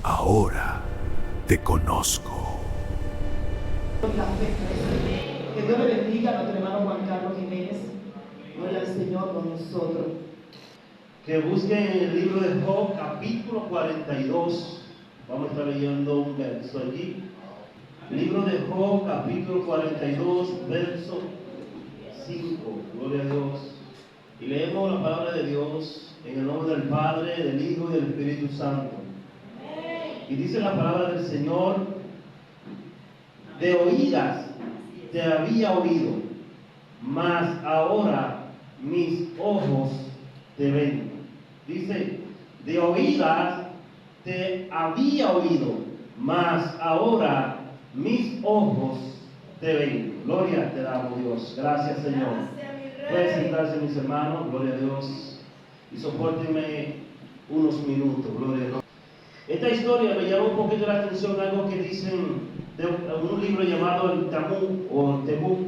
Ahora te conozco. Que Dios le bendiga a nuestro hermano Juan Carlos Jiménez. Gloria al Señor con nosotros. Que busquen en el libro de Job, capítulo 42. Vamos a estar leyendo un verso allí. Libro de Job, capítulo 42, verso 5. Gloria a Dios. Y leemos la palabra de Dios en el nombre del Padre, del Hijo y del Espíritu Santo. Y dice la palabra del Señor: de oídas te había oído, mas ahora mis ojos te ven. Dice, de oídas te había oído, mas ahora mis ojos te ven. Gloria te damos, Dios. Gracias, Señor. Pueden sentarse, mis hermanos. Gloria a Dios. Y sopórtenme unos minutos. Gloria a Dios. Esta historia me llama un poquito la atención, algo que dicen de un libro llamado el Talmud o el Talmud.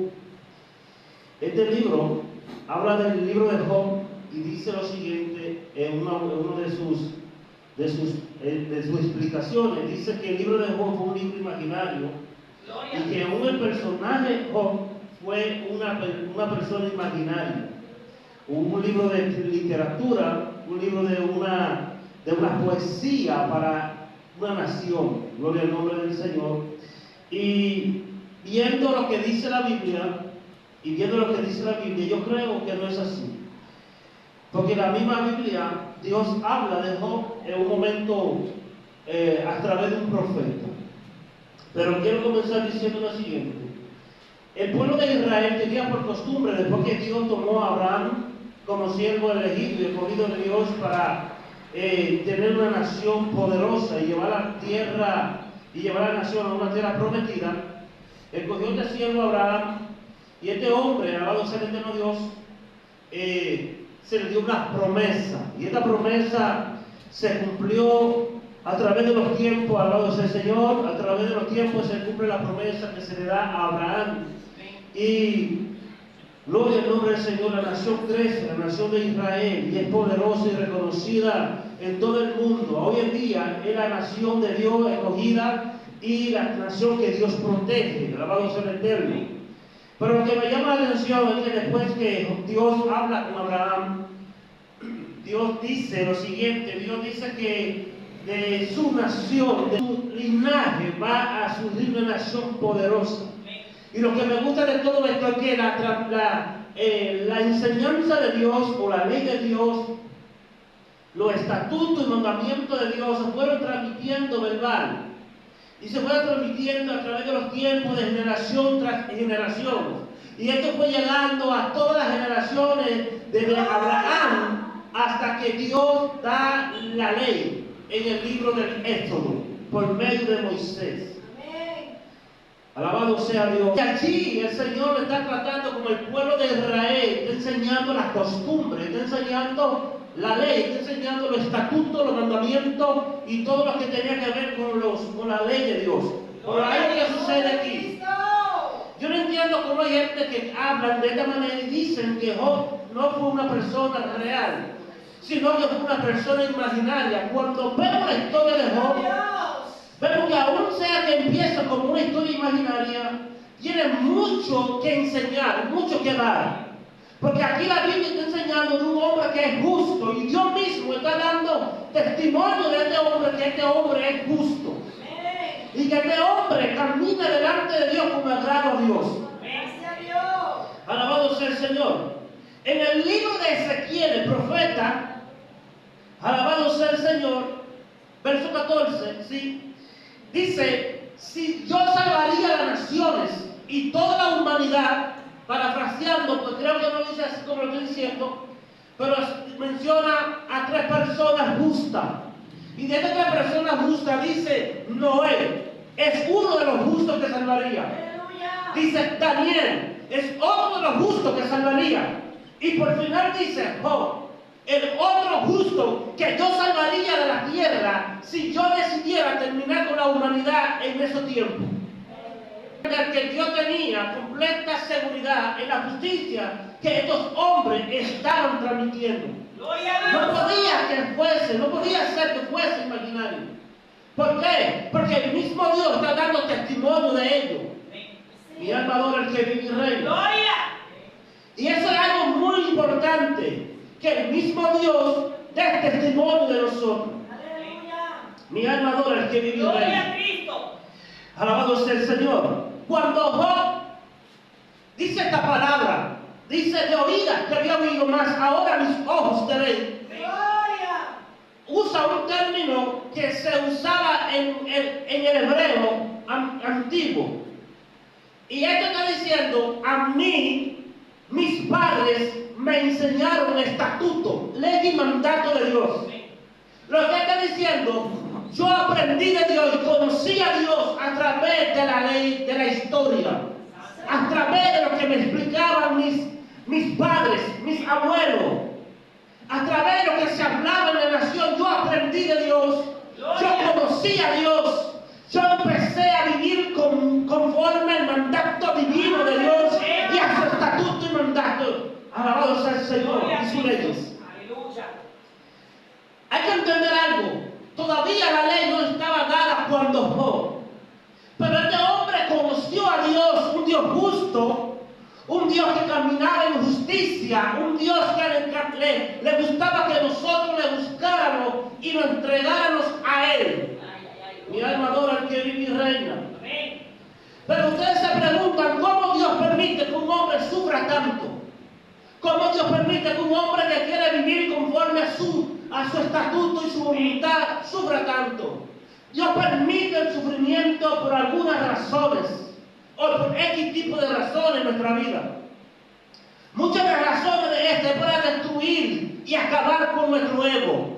Este libro habla del libro de Job y dice lo siguiente en uno de sus explicaciones. Dice que el libro de Job fue un libro imaginario y que el personaje Job fue una persona imaginaria. Un libro de literatura, un libro de una poesía para una nación. Gloria al nombre del Señor. Y viendo lo que dice la Biblia, yo creo que no es así. Porque la misma Biblia, Dios habla de Job en un momento a través de un profeta. Pero quiero comenzar diciendo lo siguiente. El pueblo de Israel tenía por costumbre, después que Dios tomó a Abraham como siervo elegido y escogido de Dios para tener una nación poderosa y llevar la nación a una tierra prometida, escogió este siervo Abraham, y este hombre, alabado sea el eterno Dios, se le dio una promesa, y esta promesa se cumplió a través de los tiempos. Alabado sea el Señor. A través de los tiempos se cumple la promesa que se le da a Abraham, y gloria al nombre del Señor. La nación crece, la nación de Israel, y es poderosa y reconocida en todo el mundo. Hoy en día es la nación de Dios escogida y la nación que Dios protege. Alabado sea el Eterno. Pero lo que me llama la atención es que después que Dios habla con Abraham, Dios dice lo siguiente. Dios dice que de su nación, de su linaje, va a surgir una nación poderosa. Y lo que me gusta de todo esto es que la enseñanza de Dios o la ley de Dios, los estatutos y mandamientos de Dios se fueron transmitiendo verbal. Y se fueron transmitiendo a través de los tiempos, de generación tras generación. Y esto fue llegando a todas las generaciones desde Abraham hasta que Dios da la ley en el libro del Éxodo por medio de Moisés. Alabado sea Dios. Y allí el Señor le está tratando con el pueblo de Israel, está enseñando las costumbres, está enseñando la ley, está enseñando los estatutos, los mandamientos y todo lo que tenía que ver con la ley de Dios. Pero hay algo que sucede aquí. Yo no entiendo cómo hay gente que hablan de esta manera y dicen que Job no fue una persona real, sino que fue una persona imaginaria. Cuando vemos la historia de Job, vemos que aún sea que empieza como una historia imaginaria, tiene mucho que enseñar, mucho que dar. Porque aquí la Biblia está enseñando de un hombre que es justo, y Dios mismo está dando testimonio de este hombre, que este hombre es justo. Y que este hombre camina delante de Dios con agrado a Dios. Alabado sea el Señor. En el libro de Ezequiel, el profeta, alabado sea el Señor, verso 14, ¿sí? Dice, si yo salvaría a las naciones y toda la humanidad, parafraseando, pues creo que no dice así como lo estoy diciendo, pero menciona a 3 personas justas. Y de estas 3 personas justas dice Noé, es uno de los justos que salvaría. ¡Aleluya! Dice Daniel, es otro de los justos que salvaría. Y por final dice Job, el otro justo que yo salvaría de la tierra si yo decidiera terminar con la humanidad en esos tiempos. Que Dios tenía completa seguridad en la justicia que estos hombres estaban transmitiendo. No podía ser que fuese imaginario. ¿Por qué? Porque el mismo Dios está dando testimonio de ello. Mi alma adora al que vive y reina. Gloria. Y eso es algo muy importante, que el mismo Dios dé testimonio de nosotros. Aleluya. Mi alma adora al que vive y Gloria reina. a Cristo. Alabado sea el Señor. Cuando Job dice esta palabra, dice de oídas que había oído, más ahora mis ojos te ven. Gloria. Usa un término que se usaba en el hebreo antiguo. Y esto está diciendo, a mí, mis padres me enseñaron estatuto, ley y mandato de Dios. Lo que está diciendo, yo aprendí de Dios y conocí a Dios a través de la ley, de la historia. A través de lo que me explicaban mis padres, mis abuelos. A través de lo que se hablaba en la nación, yo aprendí de Dios. Yo conocí a Dios. Yo empecé a vivir conforme al mandato divino de Dios y a su estatuto y mandato. Alabado sea el Señor y sus leyes. Aleluya. Hay que entender algo. Todavía la ley no estaba dada cuando Job. Pero este hombre conoció a Dios, un Dios justo, un Dios que caminaba en justicia, un Dios que le gustaba que nosotros le buscáramos y nos entregáramos a Él. Mi alma adora al que vive y reina. Pero ustedes se preguntan, ¿cómo Dios permite que un hombre sufra tanto? ¿Cómo Dios permite que un hombre que quiere vivir conforme a su estatuto y su voluntad sufra tanto? Dios permite el sufrimiento por algunas razones, o por X tipo de razones en nuestra vida. Muchas de las razones de este es para destruir y acabar con nuestro ego.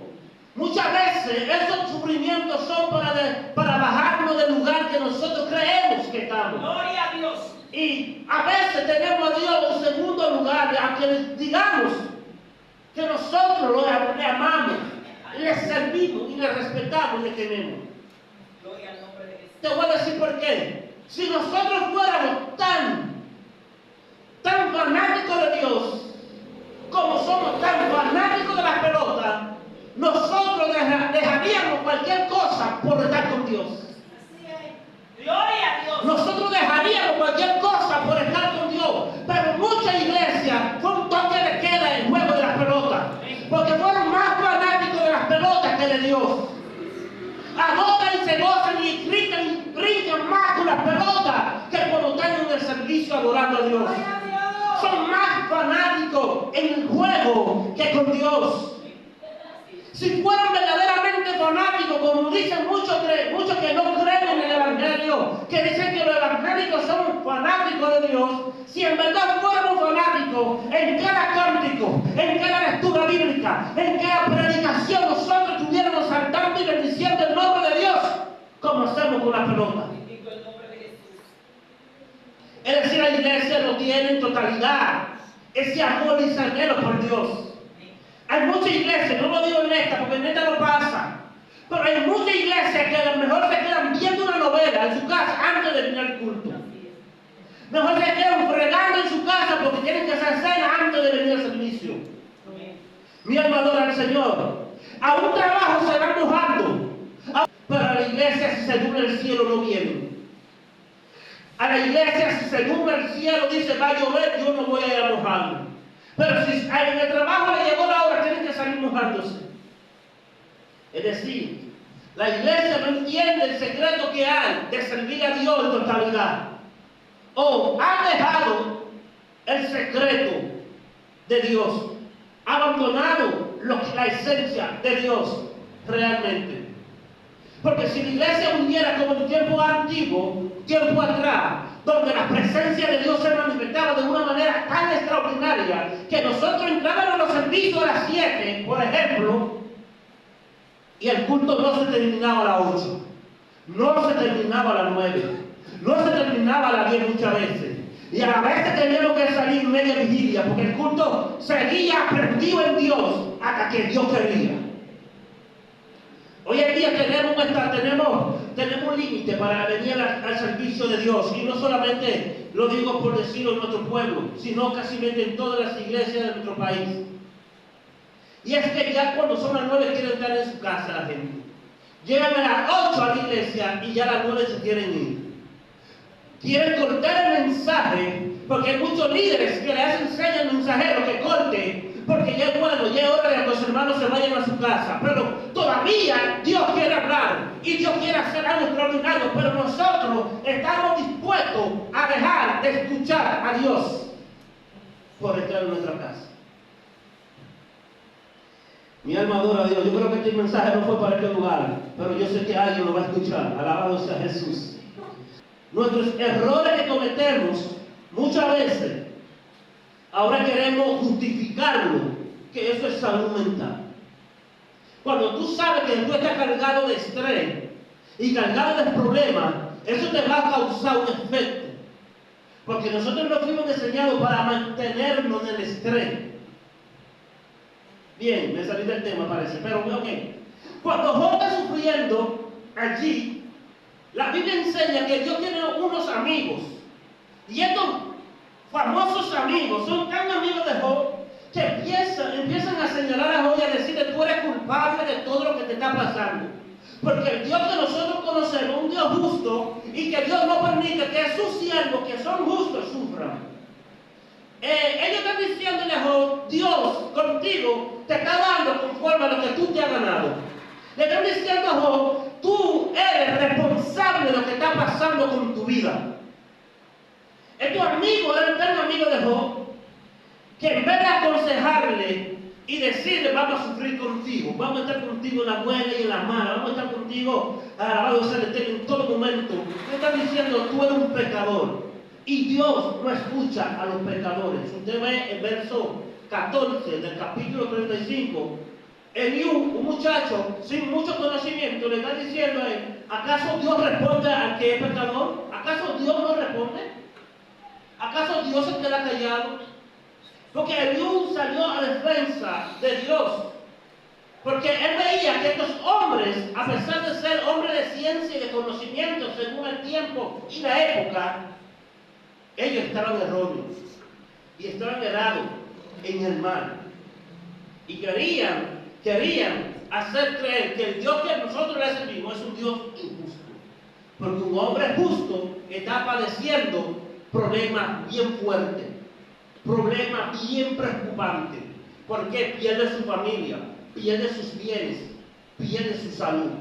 Muchas veces esos sufrimientos son para bajarnos del lugar que nosotros creemos que estamos. Gloria a Dios. Y a veces tenemos a Dios en segundo lugar, aunque digamos que nosotros le amamos, le servimos y le respetamos y le queremos. Gloria al nombre de Jesús. Te voy a decir por qué. Si nosotros fuéramos tan fanáticos de Dios, como somos tan fanáticos de la pelota, nosotros dejaríamos cualquier cosa por estar con Dios. Así es. Gloria a Dios. Nosotros dejaríamos cualquier cosa por estar con Dios. Pero muchas iglesias fue un toque de queda en el juego de las pelotas. Porque fueron más fanáticos de las pelotas que de Dios. Adoran y se gozan y gritan y brincan más con las pelotas que cuando están en el servicio adorando a Dios. Gloria a Dios. Son más fanáticos en el juego que con Dios. Si fueran verdaderamente fanáticos, como dicen muchos que no creen en el Evangelio, que dicen que los evangélicos son fanáticos de Dios, si en verdad fuéramos fanáticos en cada cántico, en cada lectura bíblica, en cada predicación, nosotros estuviéramos saltando y bendiciendo el nombre de Dios, como hacemos con la pelota. Bendito el nombre de Jesús. Es decir, la iglesia no tiene en totalidad ese amor y ese anhelo por Dios. Hay muchas iglesias, no lo digo en esta, porque en esta no pasa, pero hay muchas iglesias que a lo mejor se quedan viendo una novela en su casa antes de venir al culto. Mejor se quedan fregando en su casa porque tienen que hacer cena antes de venir al servicio. Mi alma adora al Señor. A un trabajo se van mojando, pero a la iglesia si según el cielo no vienen. A la iglesia si según el cielo dice va a llover, yo no voy a ir a mojarme. Pero si en el trabajo le llegó la hora, tienen que salir mojándose. Es decir, la iglesia no entiende el secreto que hay de servir a Dios en totalidad. O ha dejado el secreto de Dios, ha abandonado la esencia de Dios realmente. Porque si la iglesia hubiera como en tiempo antiguo, tiempo atrás, donde la presencia de Dios se manifestaba de una manera tan extraordinaria que nosotros entrábamos a los servicios a las 7, por ejemplo, y el culto no se terminaba a las 8, no se terminaba a las 9, no se terminaba a las 10 muchas veces, y a veces teníamos que salir media vigilia porque el culto seguía prendido en Dios hasta que Dios quería. Hoy en día tenemos un límite para venir al servicio de Dios, y no solamente lo digo por decirlo en nuestro pueblo, sino casi en todas las iglesias de nuestro país. Y es que ya cuando son las 9 quieren estar en su casa la gente. llegan a las 8 a la iglesia y ya a las 9 se quieren ir. Quieren cortar el mensaje, porque hay muchos líderes que le hacen señas al mensajero que corte, porque ya es bueno, ya es hora de que los hermanos se vayan a su casa. Pero todavía Dios quiere hablar y Dios quiere hacer algo extraordinario, pero nosotros estamos dispuestos a dejar de escuchar a Dios por entrar en nuestra casa. Mi alma adora a Dios. Yo creo que este mensaje no fue para este lugar, pero yo sé que alguien lo va a escuchar. Alabado sea Jesús. Nuestros errores que cometemos muchas veces, ahora queremos justificarlo, que eso es salud mental. Cuando tú sabes que tú estás cargado de estrés y cargado de problemas, eso te va a causar un efecto. Porque nosotros no fuimos diseñados para mantenernos en el estrés. Bien, me salí del tema parece, pero ok. Cuando Job está sufriendo allí, la Biblia enseña que Dios tiene unos amigos. Y estos famosos amigos son tan amigos de Job que empiezan a señalar a Job y a decirle: tú eres culpable de todo lo que te está pasando. Porque el Dios que nosotros conocemos es un Dios justo y que Dios no permite que sus siervos, que son justos, sufran. Ellos están diciéndole a Job: Dios contigo te está dando conforme a lo que tú te has ganado. Le están diciendo a Job: tú eres responsable de lo que está pasando con tu vida. Estos amigos eran tan amigos de Job que en vez de aconsejarle y decirle: vamos a sufrir contigo, vamos a estar contigo en la buena y en la mala, vamos a estar contigo alabado sea el Eterno en todo momento, le están diciendo: tú eres un pecador. Y Dios no escucha a los pecadores. Usted ve el verso 14 del capítulo 35. Eliú, un muchacho sin mucho conocimiento, le está diciendo a él: ¿acaso Dios responde al que es pecador? ¿Acaso Dios no responde? ¿Acaso Dios se queda callado? Porque Eliú salió a defensa de Dios. Porque él veía que estos hombres, a pesar de ser hombres de ciencia y de conocimiento según el tiempo y la época, ellos estaban erróneos y estaban errados en el mal. Y querían hacer creer que el Dios que nosotros le servimos es un Dios injusto. Porque un hombre justo está padeciendo problemas bien fuertes, problemas bien preocupantes, porque pierde su familia, pierde sus bienes, pierde su salud.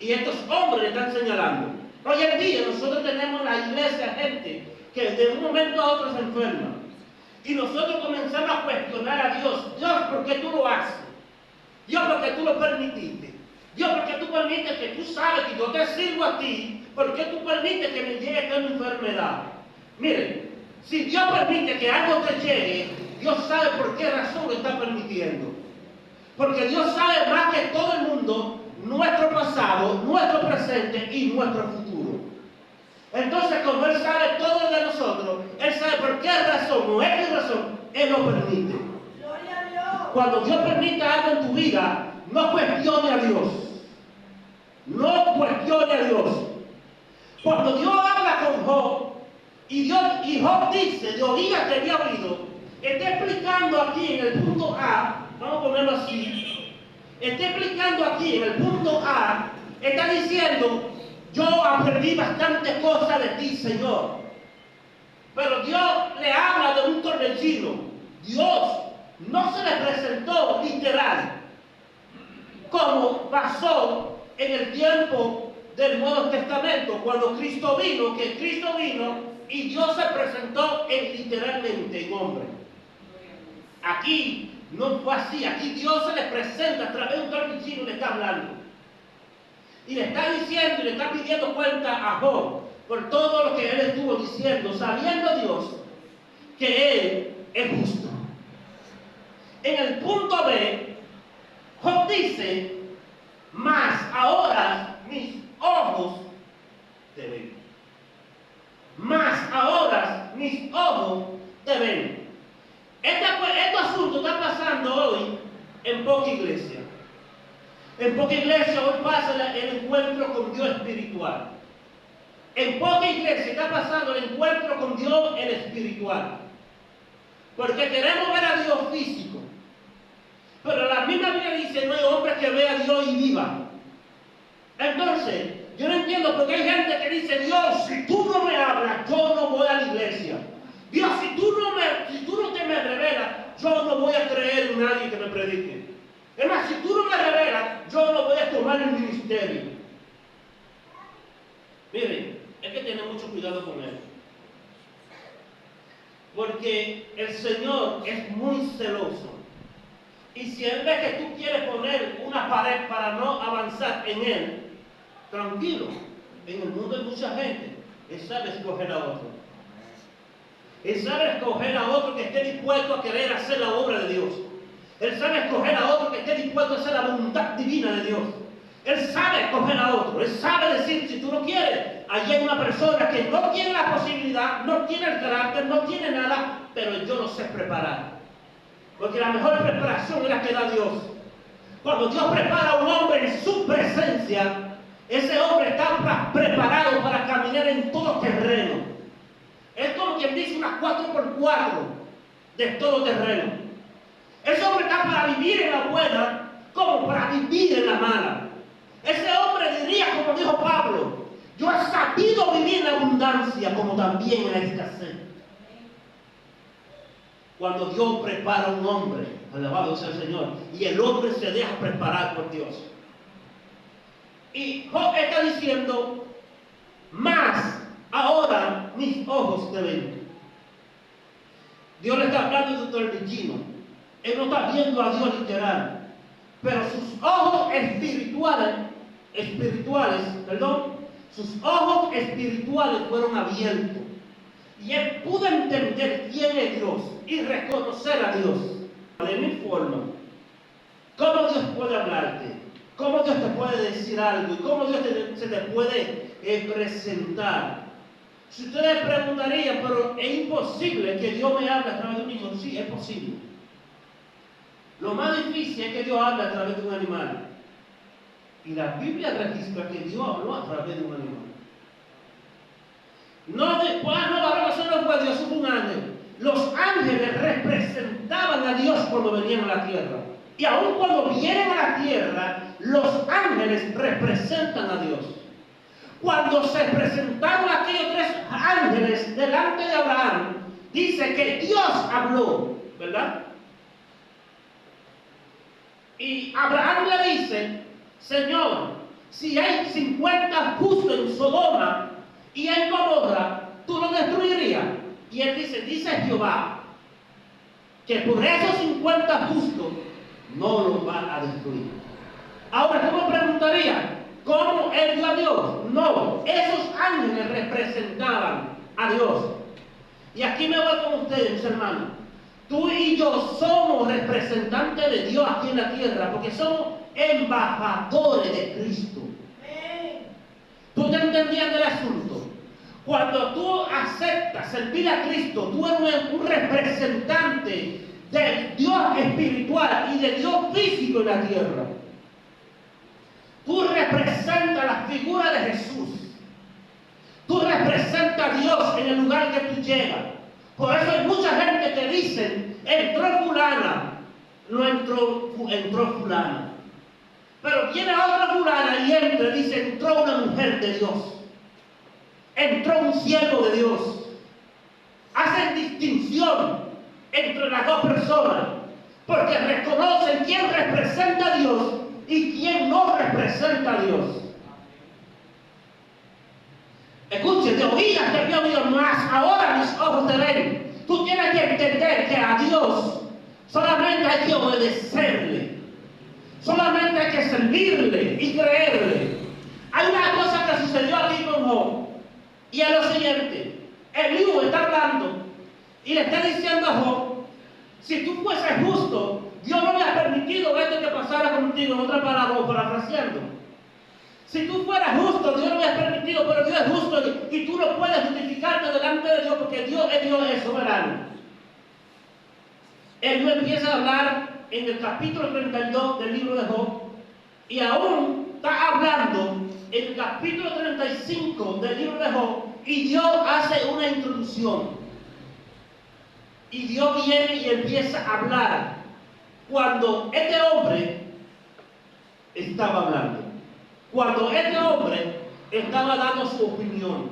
Y estos hombres le están señalando. Hoy en día nosotros tenemos en la iglesia gente que de un momento a otro se enferma. Y nosotros comenzamos a cuestionar a Dios: Dios, ¿por qué tú lo haces? Dios, ¿por qué tú lo permitiste? Dios, ¿por qué tú permites que tú sabes que yo te sirvo a ti? ¿Por qué tú permites que me llegue esta enfermedad? Miren, si Dios permite que algo te llegue, Dios sabe por qué razón lo está permitiendo. Porque Dios sabe más que todo el mundo nuestro pasado, nuestro presente y nuestro futuro. Entonces, como Él sabe todo de nosotros, Él sabe por qué razón o X razón Él lo permite. Cuando Dios permita algo en tu vida, no cuestione a Dios. No cuestione a Dios. Cuando Dios habla con Job, y Job dice, de oídas que había oído, está explicando aquí en el punto A, vamos a ponerlo así, está explicando aquí en el punto A, está diciendo: yo aprendí bastantes cosas de ti, Señor. Pero Dios le habla de un torbellino. Dios no se le presentó literal, como pasó en el tiempo del Nuevo Testamento, cuando Cristo vino, que Cristo vino y Dios se presentó literalmente en hombre. Aquí no fue así. Aquí Dios se le presenta a través de un torbellino y le está hablando. Y le está diciendo y le está pidiendo cuenta a Job por todo lo que él estuvo diciendo, sabiendo Dios que él es justo. En el punto B, Job dice: mas ahora mis ojos te ven. Mas ahora mis ojos te ven. Este asunto está pasando hoy en poca iglesia. En poca iglesia hoy pasa el encuentro con Dios espiritual. En poca iglesia está pasando el encuentro con Dios el espiritual. Porque queremos ver a Dios físico. Pero la misma Biblia dice: no hay hombre que vea a Dios y viva. Entonces, yo no entiendo porque hay gente que dice, Dios, si tú no me hablas, yo no voy a la iglesia. Dios, si tú no te me revelas, yo no voy a creer en nadie que me predique. Es más, si tú no me revelas, yo no voy a tomar el ministerio. Miren, hay que tener mucho cuidado con él. Porque el Señor es muy celoso. Y si Él ve que tú quieres poner una pared para no avanzar en Él, tranquilo. En el mundo hay mucha gente. Él sabe escoger a otro. Él sabe escoger a otro que esté dispuesto a querer hacer la obra de Dios. Él sabe escoger a otro que esté dispuesto a hacer la voluntad divina de Dios. Él sabe escoger a otro. Él sabe decir, si tú no quieres, allí hay una persona que no tiene la posibilidad, no tiene el carácter, no tiene nada, pero yo lo sé preparar. Porque la mejor preparación es la que da Dios. Cuando Dios prepara a un hombre en su presencia, ese hombre está preparado para caminar en todo terreno. Es como quien dice unas 4x4 de todo terreno. Ese hombre está para vivir en la buena como para vivir en la mala. Ese hombre diría, como dijo Pablo, yo he sabido vivir en la abundancia como también en la escasez. Cuando Dios prepara a un hombre, alabado sea el Señor, y el hombre se deja preparar por Dios. Y Job está diciendo, más ahora mis ojos te ven. Dios le está hablando de el destino. Él no está viendo a Dios literal, pero sus ojos sus ojos espirituales fueron abiertos. Y él pudo entender quién es Dios y reconocer a Dios. De mi forma, cómo Dios puede hablarte, cómo Dios te puede decir algo y cómo Dios se te puede presentar. Si ustedes preguntarían, pero es imposible que Dios me hable a través de un hijo. Sí, es posible. Lo más difícil es que Dios hable a través de un animal. Y la Biblia registra que Dios habló a través de un animal. No después, eso no fue Dios, fue un ángel. Los ángeles representaban a Dios cuando venían a la tierra. Y aun cuando vienen a la tierra, los ángeles representan a Dios. Cuando se presentaron aquellos 3 ángeles delante de Abraham, dice que Dios habló, ¿verdad? Y Abraham le dice, Señor, si hay 50 justos en Sodoma y en Gomorra, ¿tú lo destruirías? Y él dice Jehová, que por esos 50 justos no lo va a destruir. Ahora, tú me preguntarías, ¿cómo él dio a Dios? No, esos ángeles representaban a Dios. Y aquí me voy con ustedes, mis hermanos. Tú y yo somos representantes de Dios aquí en la tierra, porque somos embajadores de Cristo. ¿Tú te entendías del asunto? Cuando tú aceptas servir a Cristo, tú eres un representante de Dios espiritual y de Dios físico en la tierra. Tú representas la figura de Jesús. Tú representas a Dios en el lugar que tú llegas. Por eso hay mucha gente que dice, entró fulana, no entró fulana. Pero viene otra fulana y entra y dice, entró una mujer de Dios. Entró un siervo de Dios. Hacen distinción entre las dos personas, porque reconocen quién representa a Dios y quién no representa a Dios. Escuche, de oídas te vio Dios, más ahora mis ojos te ven. Tú tienes que entender que a Dios solamente hay que obedecerle, solamente hay que servirle y creerle. Hay una cosa que sucedió aquí con Job, y es lo siguiente: Eliú está hablando y le está diciendo a Job, si tú fueses justo, Dios no había permitido esto que pasara contigo. En otra palabra, parafraseando, si tú fueras justo, Dios no había permitido, pero Dios es justo y tú no puedes justificarte delante de Dios porque Dios es soberano. Él no empieza a hablar en el capítulo 32 del libro de Job, y aún está hablando en el capítulo 35 del libro de Job, y Dios hace una introducción. Y Dios viene y empieza a hablar cuando este hombre estaba hablando. Cuando este hombre estaba dando su opinión,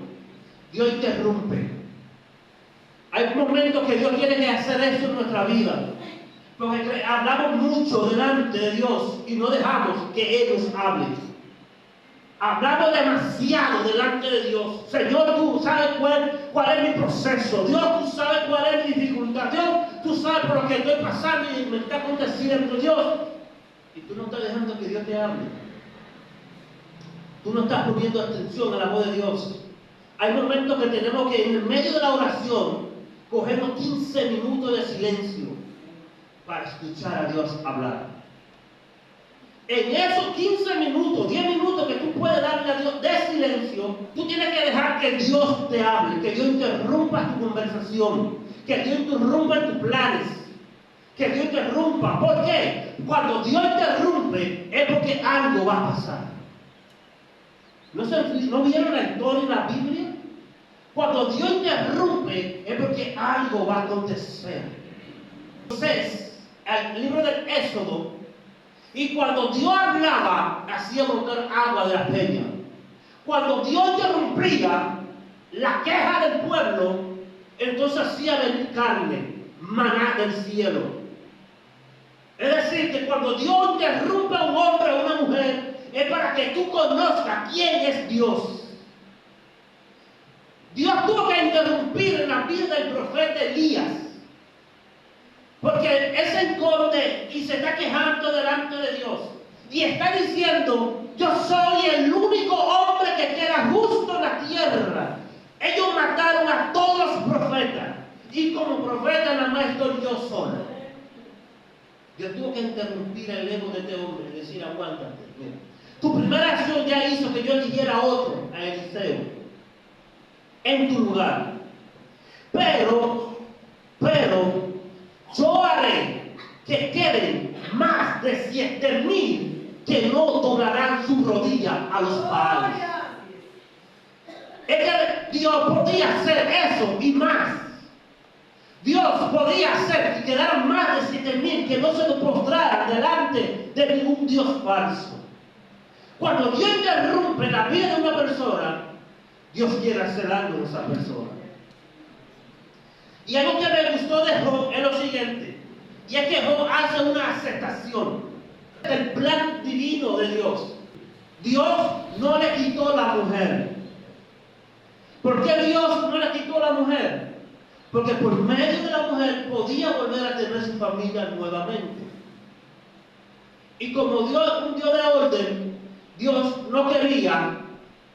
Dios interrumpe. Hay momentos que Dios tiene que hacer eso en nuestra vida. Porque hablamos mucho delante de Dios y no dejamos que Él nos hable. Hablamos demasiado delante de Dios. Señor, tú sabes cuál es mi proceso. Dios, tú sabes cuál es mi dificultad. Dios, tú sabes por lo que estoy pasando y me está aconteciendo. Dios, y tú no estás dejando que Dios te hable. Tú no estás poniendo atención a la voz de Dios. Hay momentos que tenemos que, en el medio de la oración, cogemos 15 minutos de silencio para escuchar a Dios hablar. En esos 15 minutos, 10 minutos que tú puedes darle a Dios de silencio, tú tienes que dejar que Dios te hable, que Dios interrumpa tu conversación, que Dios interrumpa tus planes, que Dios interrumpa. ¿Por qué? Cuando Dios interrumpe es porque algo va a pasar. ¿No vieron la historia en la Biblia? Cuando Dios interrumpe es porque algo va a acontecer. Entonces, el libro del Éxodo, y cuando Dios hablaba, hacía brotar agua de la peña. Cuando Dios interrumpía la queja del pueblo, entonces hacía venir carne, maná del cielo. Es decir, que cuando Dios interrumpe a un hombre o una mujer, es para que tú conozcas quién es Dios. Dios tuvo que interrumpir en la vida del profeta Elías, porque él se encorde y se está quejando delante de Dios. Y está diciendo, yo soy el único hombre que queda justo en la tierra. Ellos mataron a todos los profetas. Y como profeta nada más estoy yo solo. Dios tuvo que interrumpir el ego de este hombre y decir, aguántate. Mira, tu primera acción ya hizo que yo eligiera a otro, a Eliseo, en tu lugar. Pero, yo haré que queden más de 7,000 que no doblarán su rodilla a los Baales. Es que Dios podía hacer eso y más. Dios podía hacer que quedaran más de 7,000 que no se postraran delante de ningún Dios falso. Cuando Dios interrumpe la vida de una persona, Dios quiere hacer algo en esa persona. Y algo que me gustó de Job es lo siguiente, y es que Job hace una aceptación del plan divino de Dios. Dios no le quitó la mujer. ¿Por qué Dios no le quitó la mujer? Porque por medio de la mujer podía volver a tener su familia nuevamente. Y como Dios es un Dios de orden, Dios no quería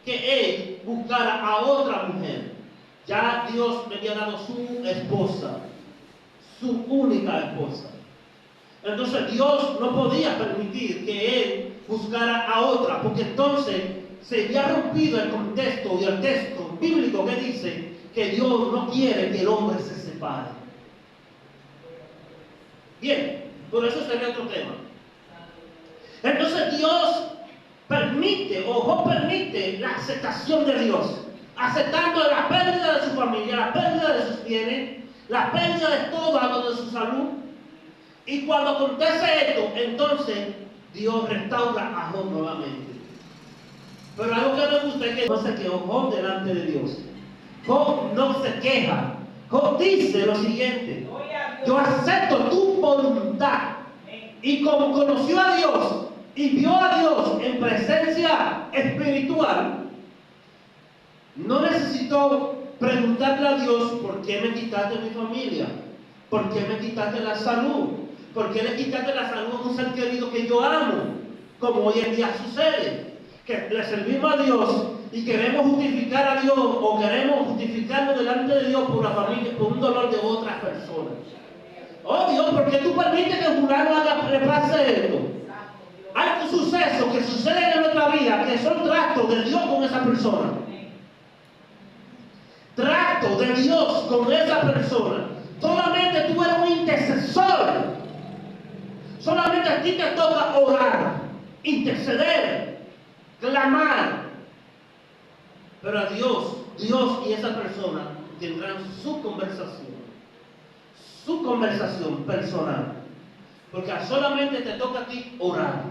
que él buscara a otra mujer. Ya Dios le había dado su esposa, su única esposa. Entonces Dios no podía permitir que él buscara a otra, porque entonces se había rompido el contexto y el texto bíblico que dice que Dios no quiere que el hombre se separe. Bien, por eso sería otro tema. Entonces Dios permite, o Job permite la aceptación de Dios, aceptando la pérdida de su familia, la pérdida de sus bienes, la pérdida de todo algo de su salud. Y cuando acontece esto, entonces Dios restaura a Job nuevamente. Pero algo que me gusta es que no se quejó Job delante de Dios. Job no se queja. Job dice lo siguiente: yo acepto tu voluntad. Y como conoció a Dios y vio a Dios en presencia espiritual, no necesitó preguntarle a Dios, ¿por qué me quitaste mi familia? ¿Por qué me quitaste la salud? ¿Por qué le quitaste la salud a un ser querido que yo amo? Como hoy en día sucede, que le servimos a Dios y queremos justificar a Dios, o queremos justificarnos delante de Dios por la familia, por un dolor de otras personas. Oh Dios, ¿por qué tú permites que fulano le pase esto? Hay sucesos que suceden en nuestra vida que son tratos de Dios con esa persona. Trato de Dios con esa persona. Solamente tú eres un intercesor. Solamente a ti te toca orar, interceder, clamar. Pero a Dios y esa persona tendrán su conversación personal. Porque solamente te toca a ti orar.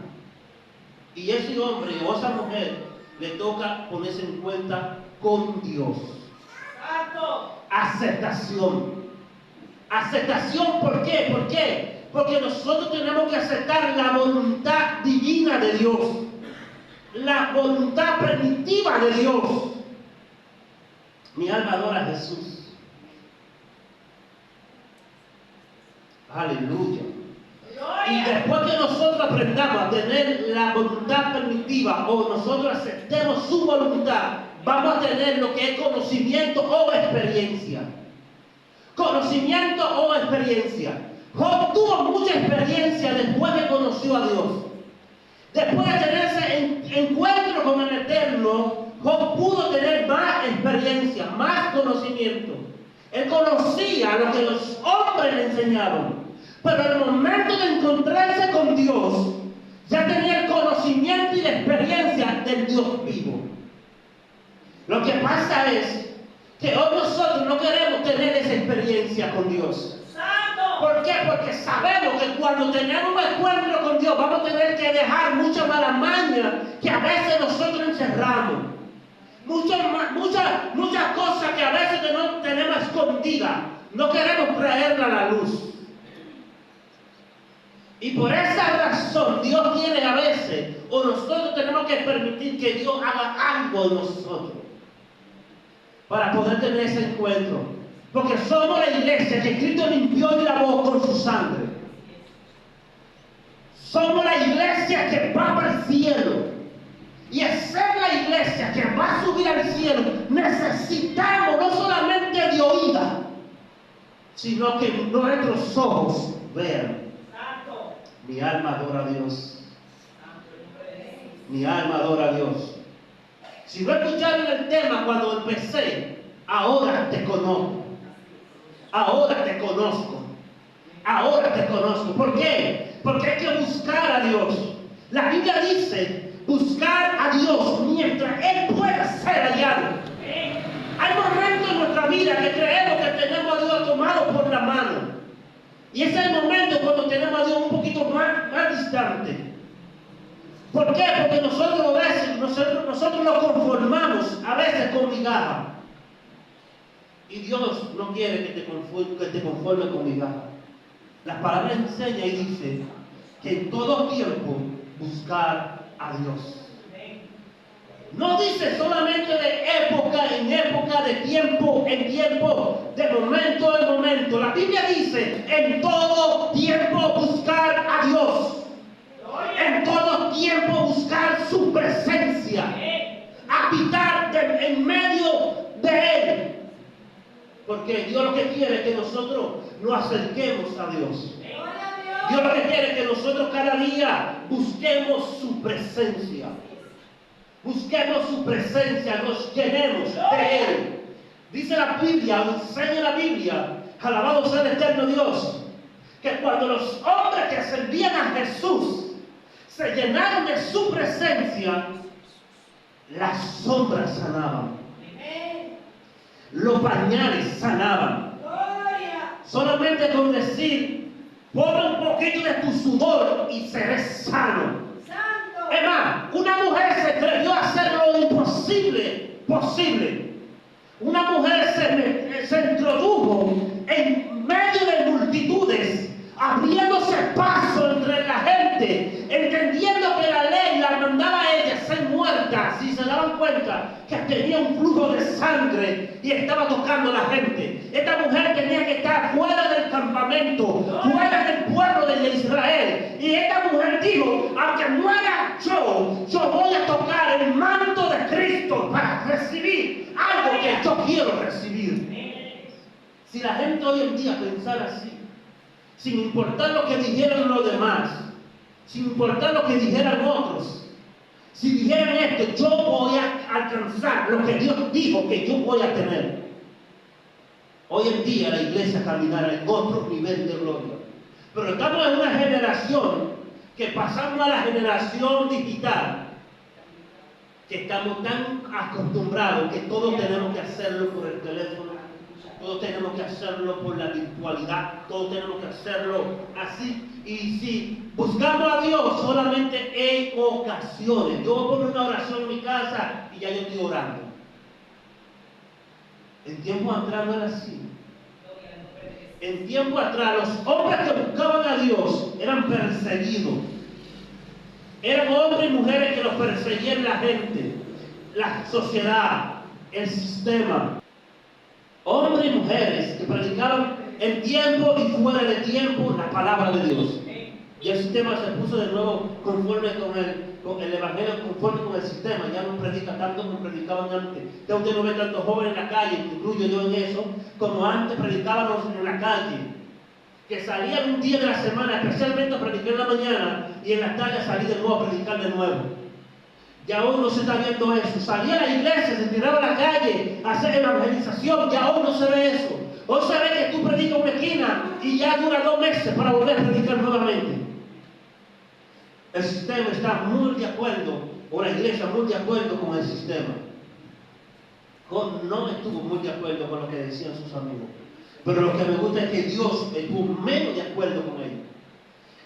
Y ese hombre o esa mujer le toca ponerse en cuenta con Dios. Aceptación. Aceptación, ¿por qué? ¿Por qué? Porque nosotros tenemos que aceptar la voluntad divina de Dios. La voluntad primitiva de Dios. Mi alma adora a Jesús. Aleluya. Y después que nosotros aprendamos a tener la voluntad primitiva o nosotros aceptemos su voluntad, vamos a tener lo que es conocimiento o experiencia. Conocimiento o experiencia. Job tuvo mucha experiencia después que conoció a Dios. Después de tener ese encuentro con el Eterno, Job pudo tener más experiencia, más conocimiento. Él conocía lo que los hombres le enseñaron. Pero en el momento de encontrarse con Dios, ya tenía el conocimiento y la experiencia del Dios vivo. Lo que pasa es que hoy nosotros no queremos tener esa experiencia con Dios. ¿Por qué? Porque sabemos que cuando tenemos un encuentro con Dios vamos a tener que dejar mucha mala maña que a veces nosotros encerramos. Muchas cosas que a veces tenemos escondidas. No queremos traerla a la luz. Y por esa razón Dios tiene a veces, o nosotros tenemos que permitir que Dios haga algo en nosotros para poder tener ese encuentro. Porque somos la iglesia que Cristo limpió y lavó con su sangre. Somos la iglesia que va para el cielo. Y al ser la iglesia que va a subir al cielo, necesitamos no solamente de oída, sino que nuestros ojos vean. Mi alma adora a Dios. Mi alma adora a Dios. Si no escucharon el tema cuando empecé, ahora te conozco. Ahora te conozco. Ahora te conozco. ¿Por qué? Porque hay que buscar a Dios. La Biblia dice, buscar a Dios mientras Él pueda ser hallado. Hay momentos en nuestra vida que creemos que tenemos a Dios tomado por la mano. Y ese es el momento cuando tenemos a Dios un poquito más distante. ¿Por qué? Porque nosotros a veces, nosotros nos conformamos a veces con migajas. Y Dios no quiere que te conformes con migajas. La palabra enseña y dice que en todo tiempo buscar a Dios. No dice solamente de época en época, de tiempo en tiempo, de momento en momento. La Biblia dice, en todo tiempo buscar a Dios. En todo tiempo buscar su presencia. Habitar en medio de Él. Porque Dios lo que quiere es que nosotros nos acerquemos a Dios. Dios lo que quiere es que nosotros cada día busquemos su presencia. Busquemos su presencia, nos llenemos de Él. Dice la Biblia, enseña la Biblia, alabado sea el eterno Dios, que cuando los hombres que servían a Jesús se llenaron de su presencia, las sombras sanaban. Los pañales sanaban. Solamente con decir, pon un poquito de tu sudor y serás sano. Es más, una mujer se atrevió a hacer lo imposible posible. Una mujer se introdujo en medio de multitudes, abriéndose paso entre la gente, entendiendo que la ley la mandaba a ella ser muerta si se daban cuenta que tenía un flujo de sangre y estaba tocando a la gente. Esta mujer tenía que estar fuera del campamento, fuera del pueblo de Israel. Y esta mujer dijo, aunque muera yo voy a tocar el manto de Cristo para recibir algo que yo quiero recibir. Si la gente hoy en día pensara así, sin importar lo que dijeran los demás, sin importar lo que dijeran otros, si dijeran esto, yo voy a alcanzar lo que Dios dijo que yo voy a tener. Hoy en día la iglesia caminará en otro nivel de gloria. Pero estamos en una generación que pasamos a la generación digital, que estamos tan acostumbrados que todo tenemos que hacerlo por el teléfono, todos tenemos que hacerlo por la virtualidad, todos tenemos que hacerlo así. Y si buscamos a Dios solamente en ocasiones, yo voy a poner una oración en mi casa y ya yo estoy orando. En tiempo atrás no era así. En tiempo atrás los hombres que buscaban a Dios eran perseguidos. Eran hombres y mujeres que los perseguían la gente, la sociedad, el sistema. Hombres y mujeres que predicaban en tiempo y fuera de tiempo la palabra de Dios. Y el sistema se puso de nuevo conforme con el evangelio, conforme con el sistema. Ya no predica tanto como predicaban antes. Ya usted no ve tantos jóvenes en la calle, incluyo yo en eso, como antes predicábamos en la calle. Que salían un día de la semana, especialmente a predicar en la mañana, y en la tarde salí de nuevo a predicar de nuevo. Ya aún no se está viendo eso. Salía a la iglesia, se tiraba a la calle a hacer evangelización. Ya aún no se ve eso. Hoy se ve que tú predicas una esquina y ya dura 2 meses para volver a predicar nuevamente. El sistema está muy de acuerdo, o la iglesia muy de acuerdo con el sistema. No estuvo muy de acuerdo con lo que decían sus amigos. Pero lo que me gusta es que Dios estuvo menos de acuerdo con ellos.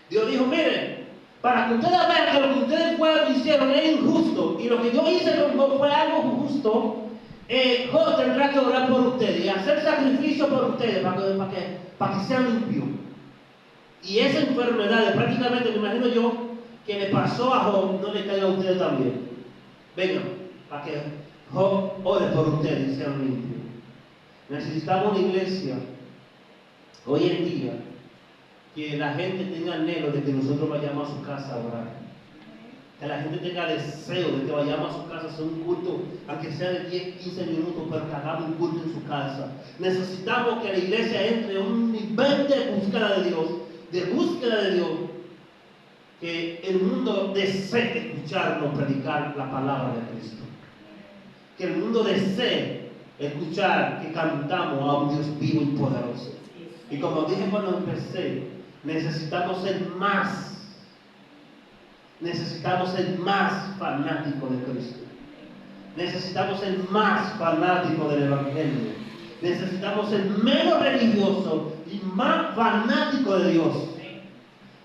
Dios dijo, miren, para que ustedes vean que lo que ustedes hicieron es injusto, y lo que yo hice no fue algo justo, Dios tendrá que orar por ustedes y hacer sacrificio por ustedes para que sean limpios. Y esa enfermedad, prácticamente me imagino yo, que le pasó a Job, no le caiga a ustedes también. Vengan, para que Job ore por ustedes y sean limpios. Necesitamos una iglesia hoy en día que la gente tenga anhelo de que nosotros vayamos a su casa a orar. Que la gente tenga deseo de que vayamos a su casa a hacer un culto, aunque sea de 10, 15 minutos, pero que hagamos un culto en su casa. Necesitamos que la iglesia entre en un nivel de búsqueda de Dios, que el mundo desee escucharnos predicar la palabra de Cristo. Que el mundo desee escuchar que cantamos a un Dios vivo y poderoso. Y como dije cuando empecé, necesitamos ser más fanáticos de Cristo. Necesitamos ser más fanáticos del Evangelio. Necesitamos ser menos religiosos y más fanáticos de Dios.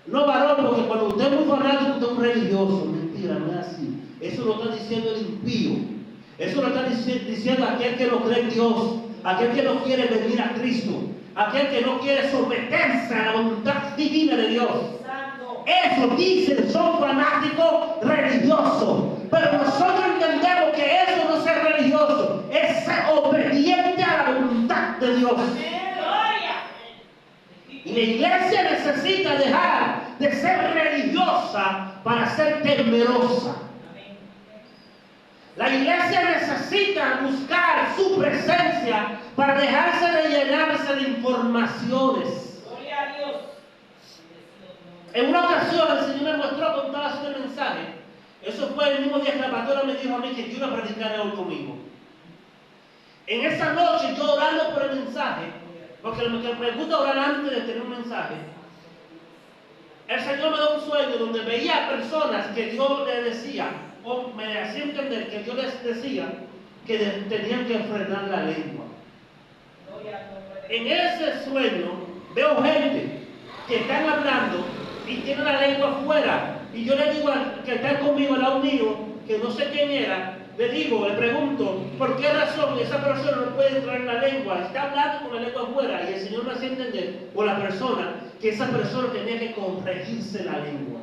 No varón, porque cuando usted es muy fanático, usted es un religioso. Mentira, no es así. Eso lo está diciendo el impío. Eso lo está diciendo aquel que no cree en Dios, aquel que no quiere venir a Cristo, aquel que no quiere someterse a la voluntad divina de Dios. Eso dicen, son fanáticos religiosos. Pero nosotros entendemos que eso no es ser religioso, es ser obediente a la voluntad de Dios. Y la iglesia necesita dejar de ser religiosa para ser temerosa. La iglesia necesita buscar su presencia para dejarse de llenarse de informaciones. Gloria a Dios. En una ocasión el Señor me mostró cuando estaba haciendo el mensaje. Eso fue el mismo día que la pastora me dijo a mí que yo iba a predicar hoy conmigo. En esa noche, yo orando por el mensaje, porque me gusta orar antes de tener un mensaje, el Señor me dio un sueño donde veía personas que Dios le decía, o me hacía entender que Dios les decía que tenían que frenar la lengua. En ese sueño veo gente que están hablando y tienen la lengua afuera, y yo le digo al que está conmigo al lado mío, que no sé quién era, le pregunto, ¿por qué razón esa persona no puede entrar en la lengua? Está hablando con la lengua afuera, y el Señor me hacía entender, o la persona, que esa persona tenía que corregirse la lengua.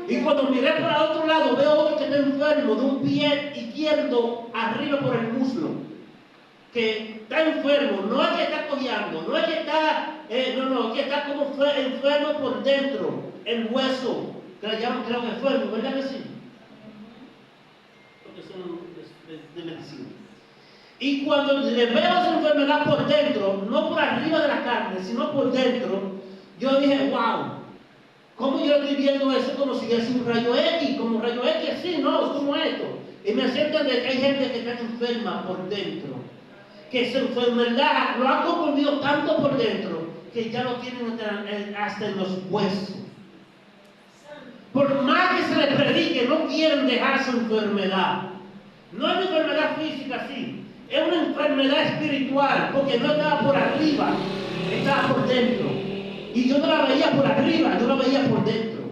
Y cuando miré para el otro lado, veo otro que está enfermo de un pie izquierdo arriba por el muslo. Que está enfermo, no es que está cojeando, no es que está, que está como enfermo por dentro, el hueso, que le llaman, creo que enfermo, ¿verdad que sí? Porque son de medicina. Y cuando le veo esa enfermedad por dentro, no por arriba de la carne, sino por dentro, yo dije, wow. ¿Cómo yo estoy viendo eso como si fuese un rayo X? Como un rayo X, sí, no, es como esto. Y me siento de que hay gente que está enferma por dentro. Que su enfermedad lo ha confundido tanto por dentro que ya lo tienen hasta en los huesos. Por más que se les predique, no quieren dejar su enfermedad. No es una enfermedad física, sí. Es una enfermedad espiritual, porque no estaba por arriba, estaba por dentro. Y yo no la veía por arriba, yo la veía por dentro.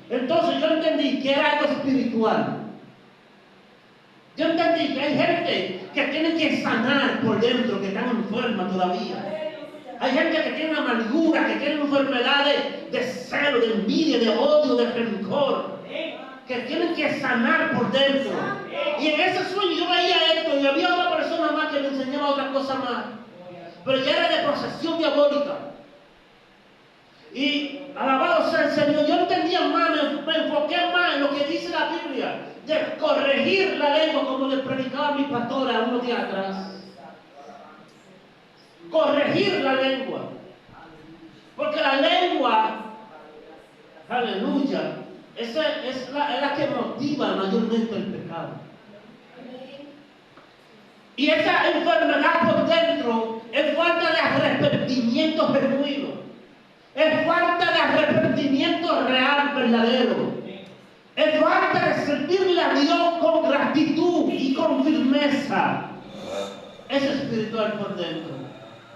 Entonces yo entendí que era algo espiritual. Yo entendí que hay gente que tiene que sanar por dentro, que están enfermas todavía. Hay gente que tiene amargura, que tiene enfermedades de celo, de envidia, de odio, de rencor, que tienen que sanar por dentro. Y en ese sueño yo veía esto y había otra persona más que me enseñaba otra cosa más. Pero ya era de posesión diabólica. Y alabado sea el Señor, yo entendía más, me enfoqué más en lo que dice la Biblia, de corregir la lengua, como le predicaba mi pastora unos días atrás. Corregir la lengua. Porque la lengua, aleluya, esa es la que motiva mayormente el pecado. Y esa enfermedad por dentro es falta de arrepentimiento genuino. Es falta de arrepentimiento real, verdadero. Es falta de servirle a Dios con gratitud y con firmeza. Es espiritual por dentro.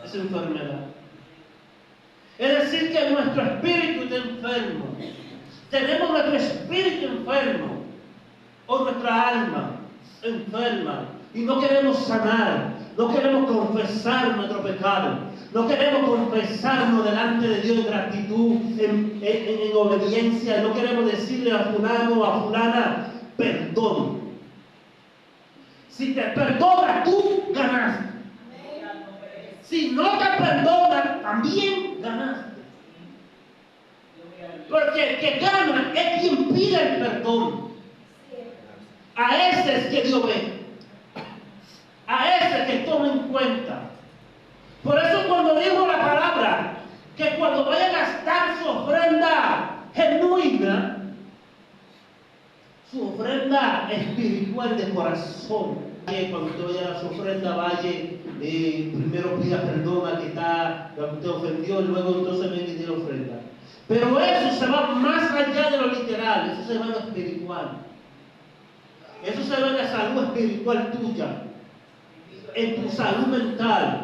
Es enfermedad. Es decir, que nuestro espíritu está enfermo. Tenemos nuestro espíritu enfermo. O nuestra alma enferma. Y no queremos sanar. No queremos confesar nuestro pecado. No queremos confesarnos delante de Dios en gratitud, en obediencia. No queremos decirle a fulano o a fulana, perdón. Si te perdona, tú ganaste. Si no te perdona, también ganaste. Porque el que gana es quien pide el perdón. A ese es que Dios ve. A ese que toma en cuenta. Por eso cuando dijo la palabra, que cuando vaya a gastar su ofrenda genuina, su ofrenda espiritual de corazón, cuando usted vaya a su ofrenda, vaya, primero pida perdón a que usted ofendió, y luego entonces venga y dé la ofrenda. Pero eso se va más allá de lo literal, eso se va a lo espiritual. Eso se ve en la salud espiritual tuya, en tu salud mental,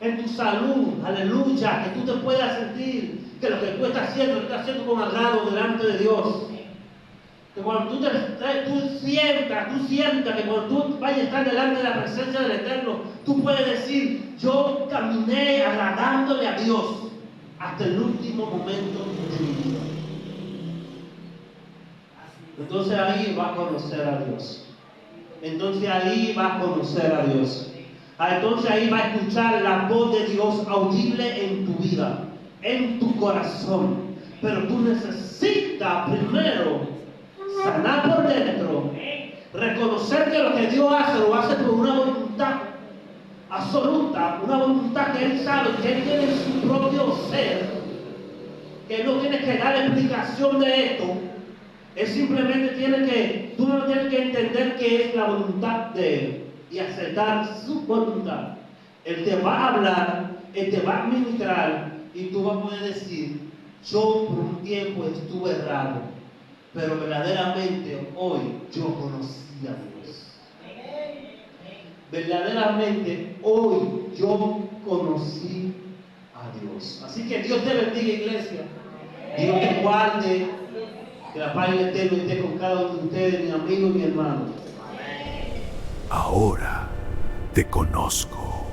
en tu salud, aleluya, que tú te puedas sentir que lo que tú estás haciendo, lo estás haciendo con agrado delante de Dios. Que cuando tú sientas que cuando tú vayas a estar delante de la presencia del Eterno, tú puedes decir, yo caminé agradándole a Dios hasta el último momento de mi vida. Entonces ahí va a conocer a Dios. Entonces ahí va a conocer a Dios. Entonces ahí va a escuchar la voz de Dios audible en tu vida, en tu corazón. Pero tú necesitas primero sanar por dentro, reconocer que lo que Dios hace lo hace por una voluntad absoluta, una voluntad que Él sabe, que Él tiene en su propio ser, que no tiene que dar explicación de esto. Él simplemente tú no tienes que entender que es la voluntad de Él y aceptar su voluntad. Él te va a hablar, Él te va a ministrar y tú vas a poder decir, yo por un tiempo estuve errado, pero verdaderamente hoy yo conocí a Dios. Verdaderamente hoy yo conocí a Dios. Así que Dios te bendiga, iglesia. Dios te guarde. Que la paz del Eterno esté con cada uno de ustedes, mi amigo y mi hermano. Ahora te conozco.